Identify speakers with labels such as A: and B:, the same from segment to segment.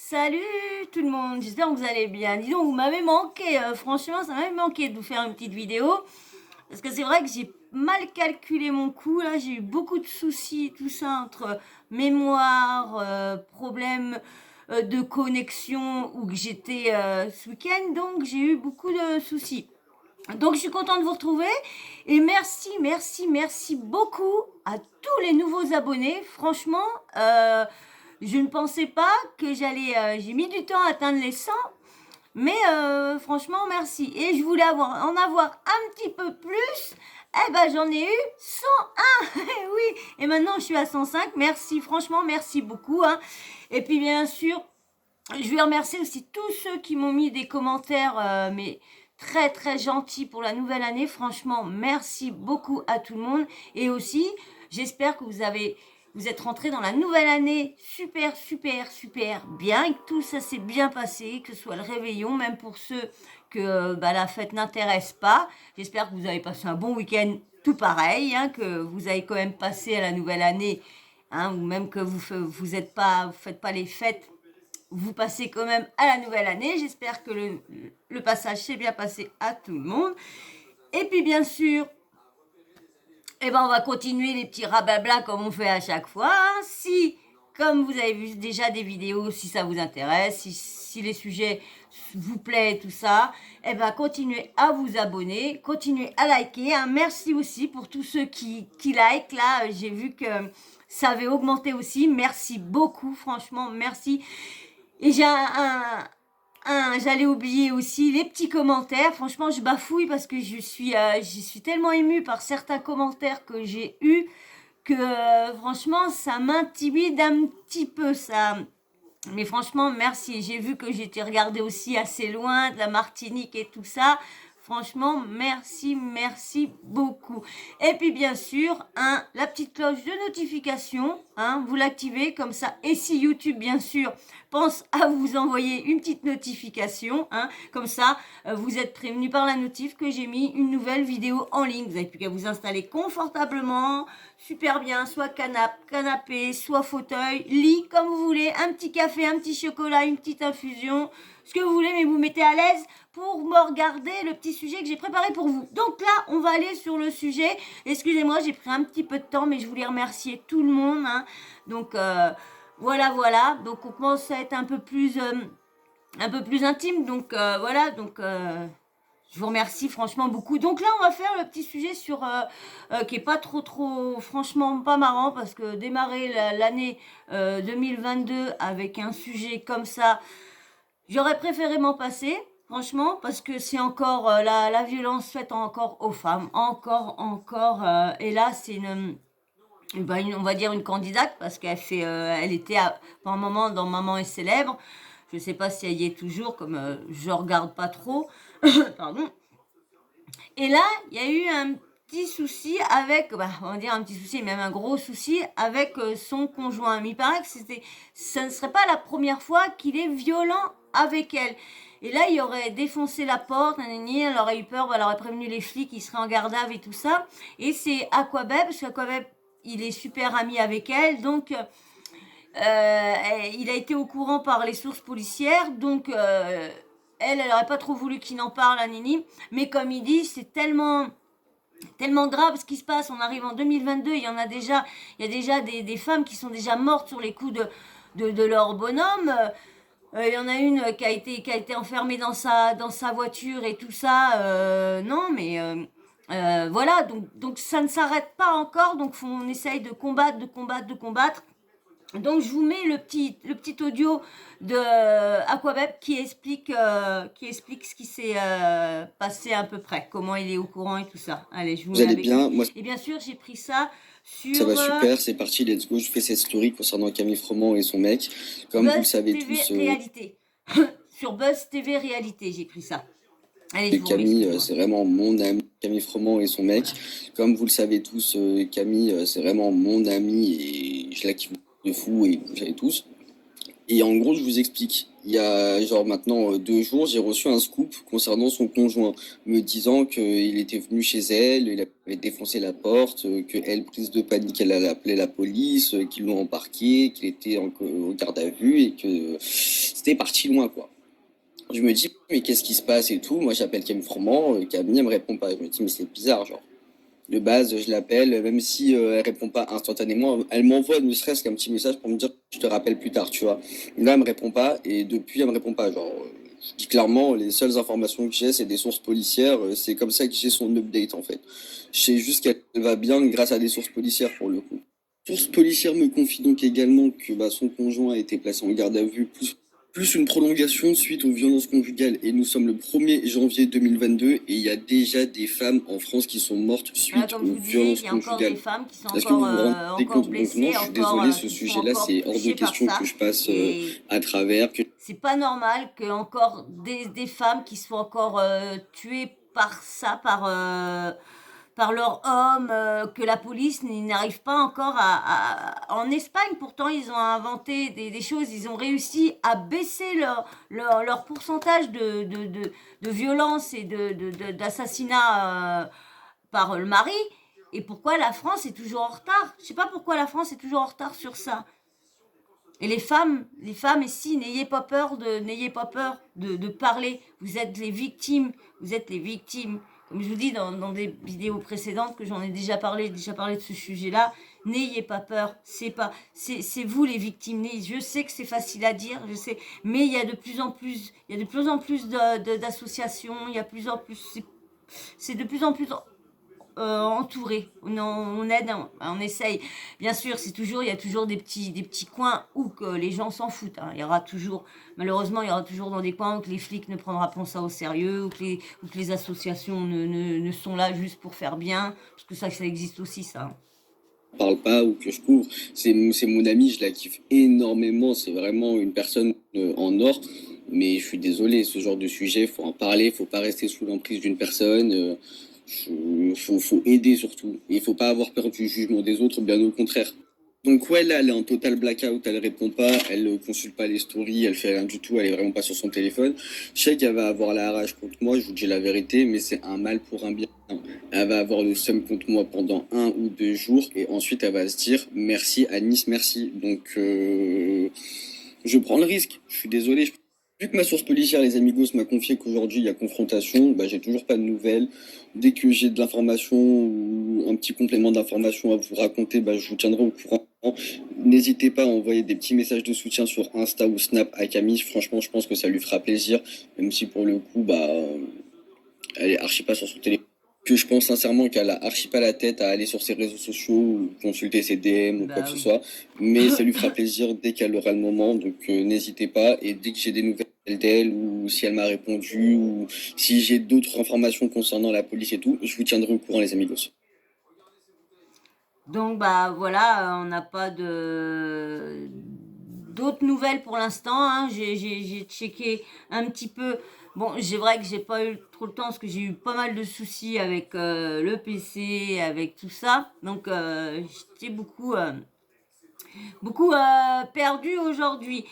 A: Salut tout le monde, j'espère que vous allez bien. Dis donc, vous m'avez manqué, franchement, ça m'avait manqué de vous faire une petite vidéo. Parce que c'est vrai que j'ai mal calculé mon coup, là, j'ai eu beaucoup de soucis, tout ça, entre mémoire, problème de connexion, où que j'étais ce week-end, donc j'ai eu beaucoup de soucis. Donc je suis contente de vous retrouver et merci beaucoup à tous les nouveaux abonnés. Franchement, je ne pensais pas que j'ai mis du temps à atteindre les 100, mais franchement merci. Et je voulais en avoir un petit peu plus. Eh ben j'en ai eu 101. Oui. Et maintenant je suis à 105. Merci, franchement merci beaucoup, hein. Et puis bien sûr, je vais remercier aussi tous ceux qui m'ont mis des commentaires, mais très gentils pour la nouvelle année. Franchement, merci beaucoup à tout le monde. Et aussi, j'espère que vous êtes rentrés dans la nouvelle année super bien, et que tout ça s'est bien passé, que ce soit le réveillon, même pour ceux que la fête n'intéresse pas. J'espère que vous avez passé un bon week-end tout pareil, hein, que vous avez quand même passé à la nouvelle année, hein, ou même que vous faites pas les fêtes, vous passez quand même à la nouvelle année. J'espère que le passage s'est bien passé à tout le monde. Et puis bien sûr, on va continuer les petits rablabla comme on fait à chaque fois, hein. Si, comme vous avez vu déjà des vidéos, si ça vous intéresse, si les sujets vous plaisent, tout ça, continuez à vous abonner, continuez à liker, hein. Merci aussi pour tous ceux qui like. Là, j'ai vu que ça avait augmenté aussi. Merci beaucoup, franchement, merci. Et j'allais oublier aussi les petits commentaires. Franchement, je bafouille parce que je suis tellement émue par certains commentaires que j'ai eus que franchement, ça m'intimide un petit peu, ça. Mais franchement, merci. J'ai vu que j'étais regardée aussi assez loin de la Martinique et tout ça. Franchement, merci beaucoup. Et puis bien sûr, hein, la petite cloche de notification, hein, vous l'activez comme ça. Et si YouTube, bien sûr, pense à vous envoyer une petite notification, hein, comme ça, vous êtes prévenu par la notif que j'ai mis une nouvelle vidéo en ligne. Vous n'avez plus qu'à vous installer confortablement, super bien, soit canapé, soit fauteuil, lit, comme vous voulez, un petit café, un petit chocolat, une petite infusion, ce que vous voulez, mais vous mettez à l'aise pour me regarder le petit sujet que j'ai préparé pour vous. Donc là, on va aller sur le sujet. Excusez-moi, j'ai pris un petit peu de temps, mais je voulais remercier tout le monde, hein. Donc voilà. Donc on commence à être un peu plus intime. Donc voilà. Donc je vous remercie franchement beaucoup. Donc là, on va faire le petit sujet sur qui est pas trop, franchement pas marrant, parce que démarrer l'année 2022 avec un sujet comme ça, j'aurais préféré m'en passer, franchement, parce que c'est encore la violence faite encore aux femmes, encore. Et là, c'est on va dire une candidate, parce elle était pour un moment dans Maman est célèbre. Je sais pas si elle y est toujours, comme je regarde pas trop. Pardon. Et là, il y a eu un petit souci avec, on va dire un petit souci, même un gros souci avec son conjoint. Mais il paraît que ça ne serait pas la première fois qu'il est violent avec elle. Et là, il aurait défoncé la porte, elle aurait eu peur, elle aurait prévenu les flics, il serait en garde à vue et tout ça. Et c'est Aquabeb, parce qu'Aquabeb, il est super ami avec elle, donc il a été au courant par les sources policières, donc elle n'aurait pas trop voulu qu'il en parle à Nini, mais comme il dit, c'est tellement grave ce qui se passe. On arrive en 2022, il y a déjà des femmes qui sont déjà mortes sur les coups de leur bonhomme. Il y en a une qui a été enfermée dans sa voiture et tout ça. Non, mais voilà, donc ça ne s'arrête pas encore, donc on essaye de combattre. Donc je vous mets le petit audio de Aquabeb qui explique ce qui s'est passé à peu près, comment il est au courant et tout ça. Allez, je vous
B: Vous
A: mets
B: allez
A: avec
B: bien?
A: lui.
B: Moi,
A: Et bien sûr, j'ai pris ça
B: ça
A: sur
B: va super, c'est parti, let's go. Je fais cette story concernant Camille Froment et son mec. Comme vous le
A: Buzz
B: savez
A: TV
B: tous,
A: Réalité. Sur Buzz TV Réalité, j'ai pris ça. Allez, je vous remets,
B: Camille,
A: excusez-moi.
B: c'est vraiment mon ami, Camille Froment et son mec. Comme vous le savez tous, Camille, c'est vraiment mon ami et je la kiffe de fou et vous le savez tous. Et en gros, je vous explique. Il y a genre maintenant 2 jours, j'ai reçu un scoop concernant son conjoint, me disant qu'il était venu chez elle, il avait défoncé la porte, qu'elle, prise de panique, elle allait appeler la police, qu'ils l'ont embarqué, qu'il était en garde à vue et que c'était c'était parti loin, quoi. Je me dis, mais qu'est-ce qui se passe et tout. Moi, j'appelle Camille Froment, Camille, elle me répond pas. Je me dis, mais c'est bizarre, genre. De base, je l'appelle, même si elle répond pas instantanément, elle m'envoie ne serait-ce qu'un petit message pour me dire, je te rappelle plus tard, tu vois. Là, elle me répond pas, et depuis, elle me répond pas. Genre, je dis clairement, les seules informations que j'ai, c'est des sources policières. C'est comme ça que j'ai son update, en fait. Je sais juste qu'elle va bien grâce à des sources policières, pour le coup. Source policière me confie donc également que son conjoint a été placé en garde à vue, plus une prolongation suite aux violences conjugales. Et nous sommes le 1er janvier 2022 et il y a déjà des femmes en France qui sont mortes
A: Voilà,
B: suite
A: comme je
B: aux
A: vous disais, il
B: violences
A: y a encore des
B: conjugales.
A: femmes qui sont
B: Est-ce que vous vous rendez
A: encore
B: compte? Donc non,
A: blessées,
B: je suis désolé, ce
A: qui sont
B: sujet-là,
A: encore
B: c'est hors de
A: touchées par
B: question que
A: ça.
B: je passe
A: Et
B: à travers.
A: c'est pas normal que encore des femmes qui soient encore tuées par ça, par leur homme, que la police n'arrive pas encore En Espagne, pourtant, ils ont inventé des choses, ils ont réussi à baisser leur pourcentage de violence et d'assassinat par le mari. Et pourquoi la France est toujours en retard? Je sais pas pourquoi la France est toujours en retard sur ça. Et les femmes ici, n'ayez pas peur de parler. Vous êtes les victimes, vous êtes les victimes. Comme je vous dis dans des vidéos précédentes que j'en ai déjà parlé de ce sujet-là, n'ayez pas peur. C'est vous les victimes. Je sais que c'est facile à dire, je sais, mais il y a de plus en plus, d'associations, il y a plus en plus, c'est de plus en plus entouré. On aide, on essaye. Bien sûr, il y a toujours des petits coins où que les gens s'en foutent. Hein. Il y aura toujours, malheureusement, il y aura toujours dans des coins où que les flics ne prendront pas ça au sérieux, où que les associations ne sont là juste pour faire bien, parce que ça existe aussi, ça.
B: Parle pas ou que je couvre. C'est mon ami, je la kiffe énormément. C'est vraiment une personne en or. Mais je suis désolé, ce genre de sujet, faut en parler, faut pas rester sous l'emprise d'une personne. Faut aider surtout. Et il faut pas avoir peur du jugement des autres, bien au contraire. Donc ouais, là, elle est en total blackout, elle répond pas, elle consulte pas les stories, elle fait rien du tout, elle est vraiment pas sur son téléphone. Je sais qu'elle va avoir la rage contre moi, je vous dis la vérité, mais c'est un mal pour un bien. Elle va avoir le seum contre moi pendant 1 ou 2 jours, et ensuite elle va se dire merci Anis, merci. Donc je prends le risque, je suis désolé. Vu que ma source policière, les Amigos, m'a confié qu'aujourd'hui il y a confrontation, bah, j'ai toujours pas de nouvelles. Dès que j'ai de l'information ou un petit complément d'information à vous raconter, bah, je vous tiendrai au courant. N'hésitez pas à envoyer des petits messages de soutien sur Insta ou Snap à Camille. Franchement, je pense que ça lui fera plaisir, même si pour le coup, bah, elle est archi pas sur son téléphone. Que je pense sincèrement qu'elle a archi pas la tête à aller sur ses réseaux sociaux ou consulter ses DM ou quoi que
A: Bah
B: ce
A: oui.
B: soit. Mais ça lui fera plaisir dès qu'elle aura le moment. Donc n'hésitez pas. Et dès que j'ai des nouvelles d'elle ou si elle m'a répondu ou si j'ai d'autres informations concernant la police et tout, je vous tiendrai au courant les amigos.
A: Donc bah voilà, on n'a pas d'autres nouvelles pour l'instant. Hein. J'ai checké un petit peu. Bon, c'est vrai que j'ai pas eu trop le temps parce que j'ai eu pas mal de soucis avec le PC, avec tout ça. Donc j'étais beaucoup perdu aujourd'hui.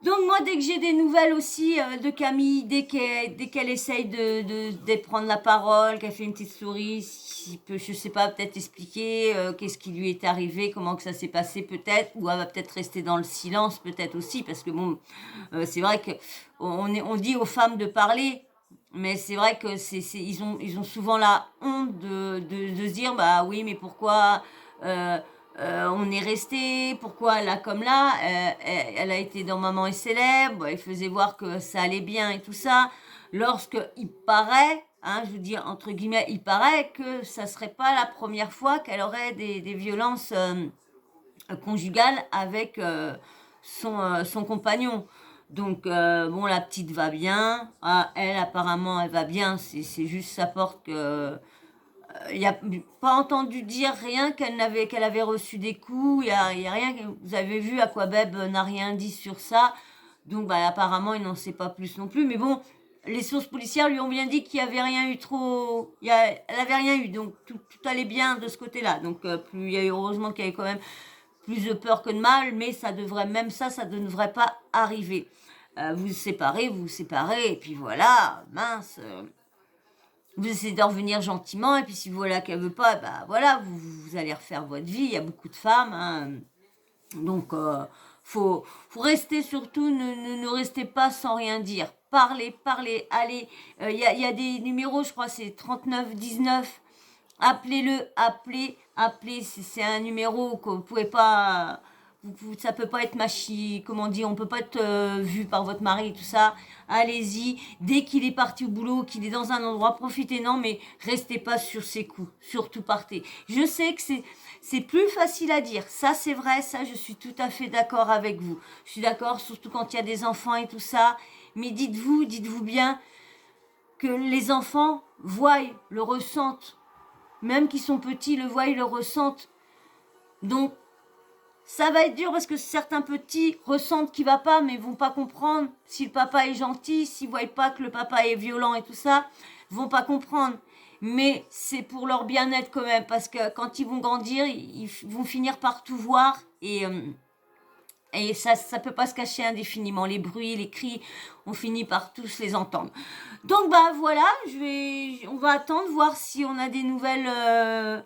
A: Donc moi, dès que j'ai des nouvelles aussi de Camille, dès qu'elle essaye de prendre la parole, qu'elle fait une petite story, si peut, je sais pas, peut-être expliquer qu'est-ce qui lui est arrivé, comment que ça s'est passé peut-être, ou elle va peut-être rester dans le silence peut-être aussi, parce que bon, c'est vrai que on dit aux femmes de parler, mais c'est vrai que ils ont souvent la honte de se dire, bah oui, mais pourquoi euh, on est resté, pourquoi là comme là, elle a été dans Maman est célèbre, elle faisait voir que ça allait bien et tout ça. Lorsque il paraît, hein, je vous dis entre guillemets, il paraît que ça serait pas la première fois qu'elle aurait des violences conjugales avec son compagnon. Donc bon, la petite va bien, ah, elle apparemment elle va bien, c'est juste sa porte que il n'y a pas entendu dire rien qu'elle avait reçu des coups. Il y a rien. Vous avez vu, Aquabeb n'a rien dit sur ça. Donc, bah, apparemment, il n'en sait pas plus non plus. Mais bon, les sources policières lui ont bien dit qu'il n'y avait rien eu trop. Elle avait rien eu. Donc, tout allait bien de ce côté-là. Donc, il y a eu, heureusement qu'il y avait quand même plus de peur que de mal. Mais ça devrait, même ça ne devrait pas arriver. Vous vous séparez. Et puis voilà, mince. Vous essayez de revenir gentiment, et puis si voilà qu'elle veut pas, bah voilà, vous allez refaire votre vie. Il y a beaucoup de femmes, hein. Donc faut rester surtout, ne restez pas sans rien dire. Parlez, allez, y a des numéros, je crois, c'est 39 19. Appelez-le, appelez, c'est un numéro que vous pouvez pas, ça peut pas être comment dire, on peut pas être vu par votre mari et tout ça. Allez-y, dès qu'il est parti au boulot, qu'il est dans un endroit, profitez, non, mais restez pas sur ses coups, surtout partez. Je sais que c'est plus facile à dire, ça c'est vrai, ça je suis tout à fait d'accord avec vous. Je suis d'accord, surtout quand il y a des enfants et tout ça, mais dites-vous bien que les enfants voient, le ressentent, même qui sont petits, le voient, le ressentent. Donc, ça va être dur parce que certains petits ressentent qu'il va pas, mais vont pas comprendre. Si le papa est gentil, s'ils voient pas que le papa est violent et tout ça, vont pas comprendre. Mais c'est pour leur bien-être quand même, parce que quand ils vont grandir, ils vont finir par tout voir et ça peut pas se cacher indéfiniment. Les bruits, les cris, on finit par tous les entendre. Donc bah voilà, on va attendre voir si on a des nouvelles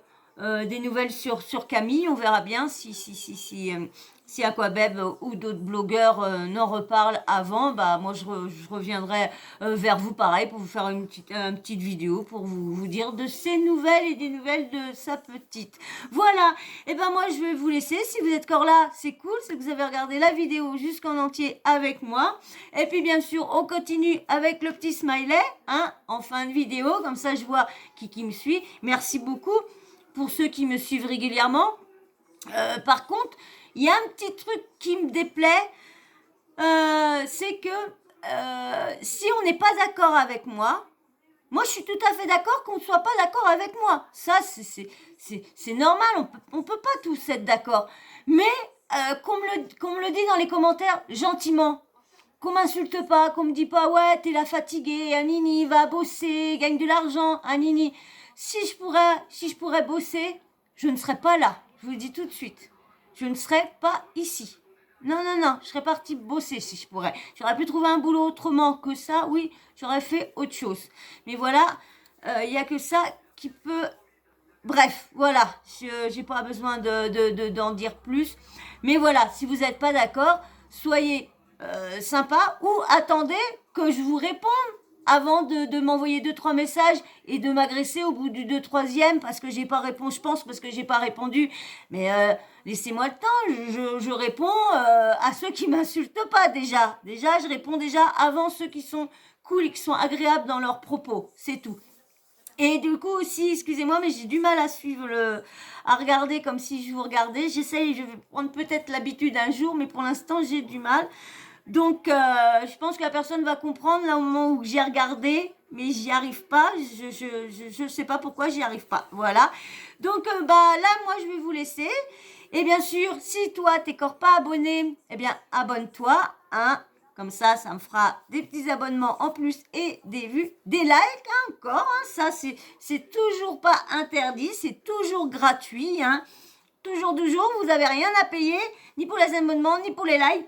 A: sur Camille. On verra bien si Aquabeb ou d'autres blogueurs n'en reparlent avant. Bah moi je reviendrai vers vous pareil pour vous faire une petite vidéo pour vous dire de ces nouvelles et des nouvelles de sa petite. Voilà. Et ben moi je vais vous laisser. Si vous êtes encore là, c'est cool, c'est que vous avez regardé la vidéo jusqu'en entier avec moi. Et puis bien sûr, on continue avec le petit smiley, hein, en fin de vidéo, comme ça je vois qui me suit. Merci beaucoup pour ceux qui me suivent régulièrement. Par contre, il y a un petit truc qui me déplaît, c'est que si on n'est pas d'accord avec moi je suis tout à fait d'accord qu'on ne soit pas d'accord avec moi. Ça, c'est normal, on peut pas tous être d'accord. Mais qu'on me le dise dans les commentaires gentiment. Qu'on m'insulte pas, qu'on me dit pas ouais t'es la fatiguée, Anini va bosser, gagne de l'argent, Anini. Si je pourrais bosser, je ne serais pas là. Je vous le dis tout de suite. Je ne serais pas ici. Non, je serais partie bosser si je pourrais. J'aurais pu trouver un boulot autrement que ça, oui, j'aurais fait autre chose. Mais voilà, il n'y a que ça qui peut... Bref, voilà, je n'ai pas besoin d'en dire plus. Mais voilà, si vous n'êtes pas d'accord, soyez sympa ou attendez que je vous réponde avant de m'envoyer 2-3 messages et de m'agresser au bout du 2-3e parce que j'ai pas répondu, je pense parce que j'ai pas répondu. Mais laissez-moi le temps, je réponds à ceux qui m'insultent pas déjà. Déjà, je réponds déjà avant ceux qui sont cool et qui sont agréables dans leurs propos, c'est tout. Et du coup aussi, excusez-moi, mais j'ai du mal à suivre à regarder comme si je vous regardais. J'essaye, je vais prendre peut-être l'habitude un jour, mais pour l'instant, j'ai du mal. Donc, je pense que la personne va comprendre là au moment où j'ai regardé, mais j'y arrive pas. Je sais pas pourquoi j'y arrive pas. Voilà. Donc, bah là, moi, je vais vous laisser. Et bien sûr, si toi, t'es encore pas abonné, eh bien, abonne-toi, hein. Comme ça me fera des petits abonnements en plus et des vues, des likes hein, encore. Hein. Ça, c'est toujours pas interdit, c'est toujours gratuit. Hein. Toujours, vous n'avez rien à payer, ni pour les abonnements, ni pour les likes.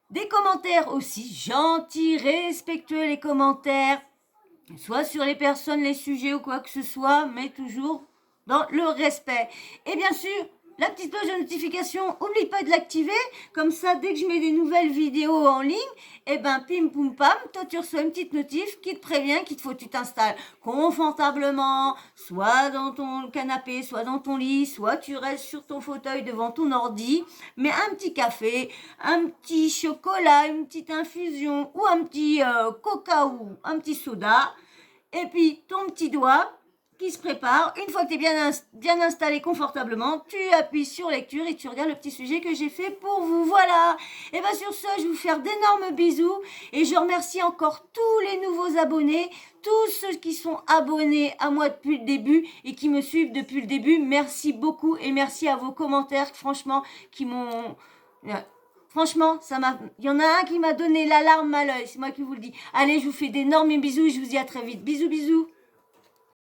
A: Des commentaires aussi, gentils, respectueux les commentaires, soit sur les personnes, les sujets ou quoi que ce soit, mais toujours dans le respect. Et bien sûr, la petite cloche de notification, n'oublie pas de l'activer, comme ça, dès que je mets des nouvelles vidéos en ligne, et ben, pim, poum, pam, toi, tu reçois une petite notif qui te prévient qu'il faut que tu t'installes confortablement, soit dans ton canapé, soit dans ton lit, soit tu restes sur ton fauteuil devant ton ordi, mais un petit café, un petit chocolat, une petite infusion, ou un petit coca ou un petit soda, et puis ton petit doigt, qui se prépare. Une fois que tu es bien installé confortablement, tu appuies sur lecture et tu regardes le petit sujet que j'ai fait pour vous. Voilà. Et bien sur ce, je vais vous faire d'énormes bisous et je remercie encore tous les nouveaux abonnés, tous ceux qui sont abonnés à moi depuis le début et qui me suivent depuis le début. Merci beaucoup et merci à vos commentaires, franchement, qui m'ont... Franchement, il y en a un qui m'a donné l'alarme à l'œil, c'est moi qui vous le dis. Allez, je vous fais d'énormes bisous et je vous dis à très vite. Bisous, bisous.